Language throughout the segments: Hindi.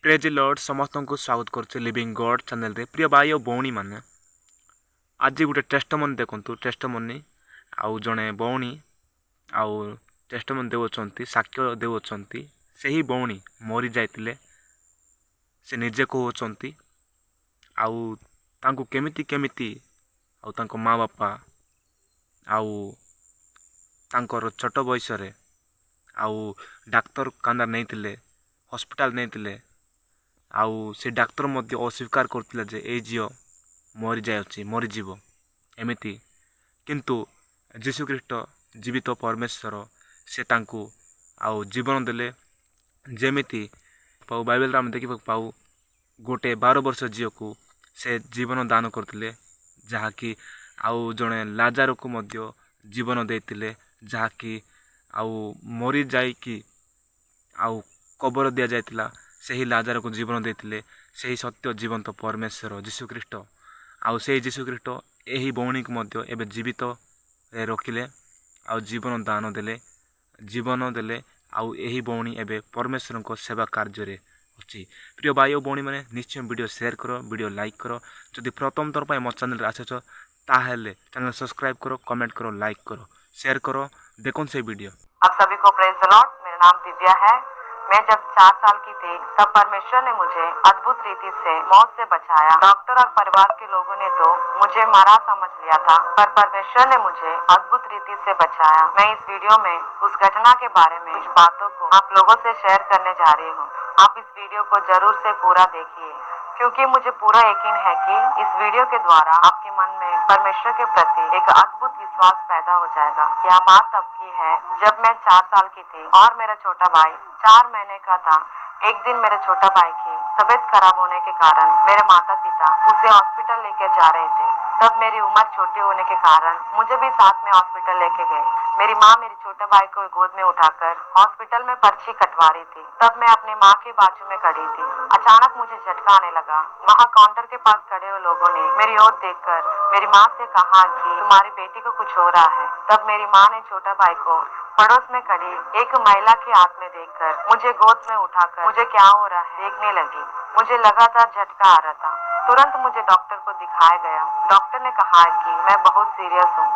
प्रेज लॉर्ड समस्त को स्वागत कर लिविंग गॉड चैनल रे प्रिय भाई और भौणी मैंने आज गोटे टेस्टमनी देखु टेस्टमनी आउ जड़े भौणी आउ टेस्टमनी देउछंती साक्ष्य देउछंती सही भौणी मरी जाइतिले से निजे कहउछंती आउ तांको केमिति केमिति आउ तांको माँ बापा आउ तांकर छोट बयस रे आउ डाक्तर कांदा नहीं हॉस्पिटल नहीं आउ से डाक्तर मध्य अस्वीकार करथिले जे ए झियो मरी जाय मरीजीव एमिति किंतु जीशु ख्रीष्ट जीवित परमेश्वर से तांकु आउ जीवन देले जेमिति पाऊ बाइबल रे हम देखि पाऊ गोटे 12 वर्ष झियो को से जीवन दान करथिले जहाँकि आउ जड़े लाजार को मध्य जीवन देथिले जहाँकि आउ मरी जाय कि आउ कबर दिया जायतिला सही लाजार को जीवन देथिले सही सत्य जीवंत परमेश्वर जीशु ख्रीष्ट आउ से जीशु ख्रीष्ट यही भौणी को मध्य एबे जीवित रखिले आउ जीवन दान देले आउ यही भौणी एबे परमेश्वर को सेवा कार्य रे अछि। प्रिय भाई और भौणी माने निश्चय वीडियो शेयर करो, वीडियो लाइक करो। जदि प्रथम थर पर मो चैनल रे आछो ताहेले चैनल सब्सक्राइब करो, कमेंट करो, लाइक करो, शेयर करो। देखो से वीडियो। आप सभी को प्रेज द लॉर्ड। मेरा नाम दिव्या है। मैं जब 4 साल की थी तब परमेश्वर ने मुझे अद्भुत रीति से मौत से बचाया। डॉक्टर और परिवार के लोगों ने तो मुझे मारा समझ लिया था, पर परमेश्वर ने मुझे अद्भुत रीति से बचाया। मैं इस वीडियो में उस घटना के बारे में कुछ बातों को आप लोगों से शेयर करने जा रही हूँ। आप इस वीडियो को जरूर से पूरा देखिए, क्योंकि मुझे पूरा यकीन है कि इस वीडियो के द्वारा आपके मन में परमेश्वर के प्रति एक अद्भुत विश्वास पैदा हो जाएगा। यह बात तब की है जब मैं 4 साल की थी और मेरा छोटा भाई 4 महीने का था। एक दिन मेरे छोटा भाई की तबीयत खराब होने के कारण मेरे माता पिता उसे हॉस्पिटल लेकर जा रहे थे। तब मेरी उम्र छोटी होने के कारण मुझे भी साथ में हॉस्पिटल लेके गए। मेरी माँ मेरे छोटे भाई को गोद में उठाकर हॉस्पिटल में पर्ची कटवा रही थी। तब मैं अपनी माँ के बाजू में खड़ी थी। अचानक मुझे झटका आने लगा। वहाँ काउंटर के पास खड़े हुए लोगों ने मेरी ओर देखकर मेरी माँ से कहा कि तुम्हारी बेटी को कुछ हो रहा है। तब मेरी माँ ने छोटा भाई को पड़ोस में खड़ी एक महिला के हाथ में देखकर मुझे गोद में उठाकर मुझे क्या हो रहा है देखने लगी। मुझे लगातार झटका आ रहा था। तुरंत मुझे डॉक्टर को दिखाया गया। डॉक्टर ने कहा कि मैं बहुत सीरियस हूँ।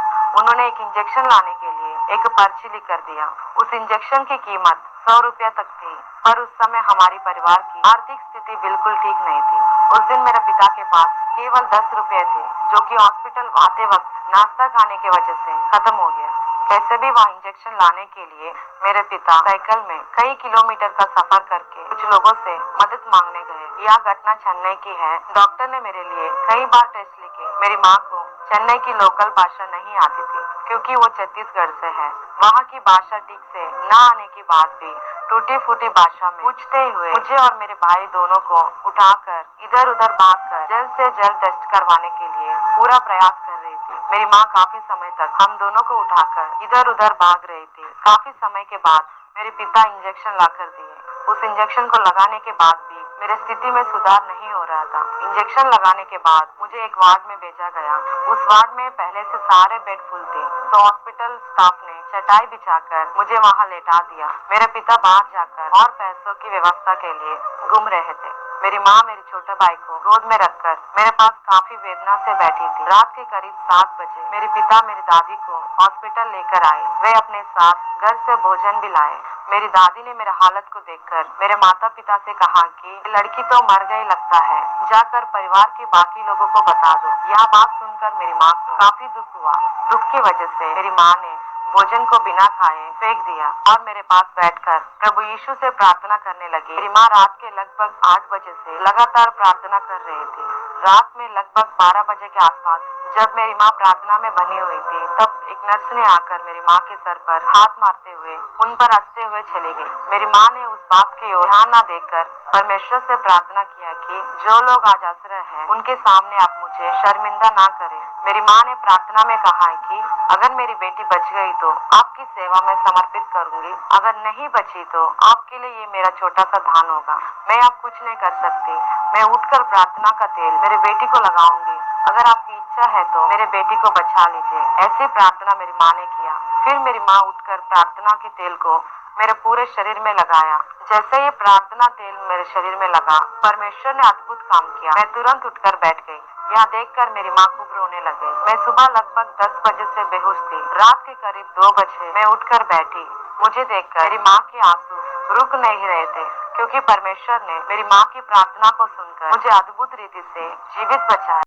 उन्होंने एक इंजेक्शन लाने के लिए एक पर्ची लिख कर दिया। उस इंजेक्शन की कीमत 100 रुपया तक थी, पर उस समय हमारी परिवार की आर्थिक स्थिति बिल्कुल ठीक नहीं थी। उस दिन मेरे पिता के पास केवल 10 रुपये थे, जो कि हॉस्पिटल आते वक्त नाश्ता खाने की वजह से खत्म हो गया। कैसे भी वहाँ इंजेक्शन लाने के लिए मेरे पिता साइकिल में कई किलोमीटर का सफर करके कुछ लोगों से मदद मांगने गए। यह घटना चेन्नई की है। डॉक्टर ने मेरे लिए कई बार टेस्ट लिखे। मेरी माँ को चेन्नई की लोकल भाषा नहीं आती थी, क्योंकि वो छत्तीसगढ़ से है। वहाँ की भाषा ठीक से न आने के बाद भी टूटी फूटी भाषा में पूछते हुए मुझे और मेरे भाई दोनों को उठाकर इधर उधर भागकर जल्द से जल्द टेस्ट करवाने के लिए पूरा प्रयास कर रही थी। मेरी माँ काफी समय तक हम दोनों को उठाकर इधर उधर भाग रही थी। काफी समय के बाद मेरे पिता इंजेक्शन लाकर दिए। उस इंजेक्शन को लगाने के बाद भी मेरे स्थिति में सुधार नहीं हो रहा था। इंजेक्शन लगाने के बाद मुझे एक वार्ड में भेजा गया। उस वार्ड में पहले से सारे बेड फुल थे, तो हॉस्पिटल स्टाफ ने चटाई बिछाकर मुझे वहाँ लेटा दिया। मेरे पिता बाहर जाकर और पैसों की व्यवस्था के लिए घूम रहे थे। मेरी माँ मेरे छोटे भाई को गोद में रखकर मेरे पास काफी वेदना से बैठी थी। रात के करीब 7 बजे मेरे पिता मेरी दादी को हॉस्पिटल लेकर आए। वे अपने साथ घर से भोजन भी लाए। मेरी दादी ने मेरे हालत को देखकर मेरे माता पिता से कहा कि लड़की तो मर गई लगता है, जाकर परिवार के बाकी लोगों को बता दो। यह बात सुनकर मेरी माँ को काफी दुख हुआ। दुख की वजह से मेरी माँ ने भोजन को बिना खाए फेंक दिया और मेरे पास बैठकर प्रभु यीशु से प्रार्थना करने लगी। मेरी माँ रात के लगभग 8 बजे से लगातार प्रार्थना कर रही थी। रात में लगभग 12 बजे के आसपास जब मेरी माँ प्रार्थना में बनी हुई थी, तब एक नर्स ने आकर मेरी माँ के सर पर हाथ मारते हुए उन पर हंसते हुए चली गई। मेरी माँ ने उस बात की ओर ध्यान न देकर परमेश्वर से प्रार्थना किया कि जो लोग आज हंस रहे हैं उनके सामने आप मुझे शर्मिंदा ना करें। मेरी माँ ने प्रार्थना में कहा है कि अगर मेरी बेटी बच गई तो आपकी सेवा में समर्पित करूंगी, अगर नहीं बची तो आपके लिए ये मेरा छोटा सा दान होगा। मैं अब कुछ नहीं कर सकती। मैं उठकर प्रार्थना का तेल मेरी बेटी को लगाऊंगी। अगर आपकी इच्छा है तो मेरे बेटी को बचा लीजिए। ऐसी प्रार्थना मेरी माँ ने किया। फिर मेरी माँ उठकर प्रार्थना के तेल को मेरे पूरे शरीर में लगाया। जैसे ही प्रार्थना तेल मेरे शरीर में लगा, परमेश्वर ने अद्भुत काम किया। मैं तुरंत उठकर बैठ गई। यह देखकर मेरी माँ खूब रोने लग गई। मैं सुबह लगभग 10 बजे से बेहोश थी। रात के करीब 2 बजे मैं उठकर बैठी। मुझे देखकर मेरी माँ के आंसू रुक नहीं रहे थे, क्योंकि परमेश्वर ने मेरी माँ की प्रार्थना को सुनकर मुझे अद्भुत रीति से जीवित बचाया।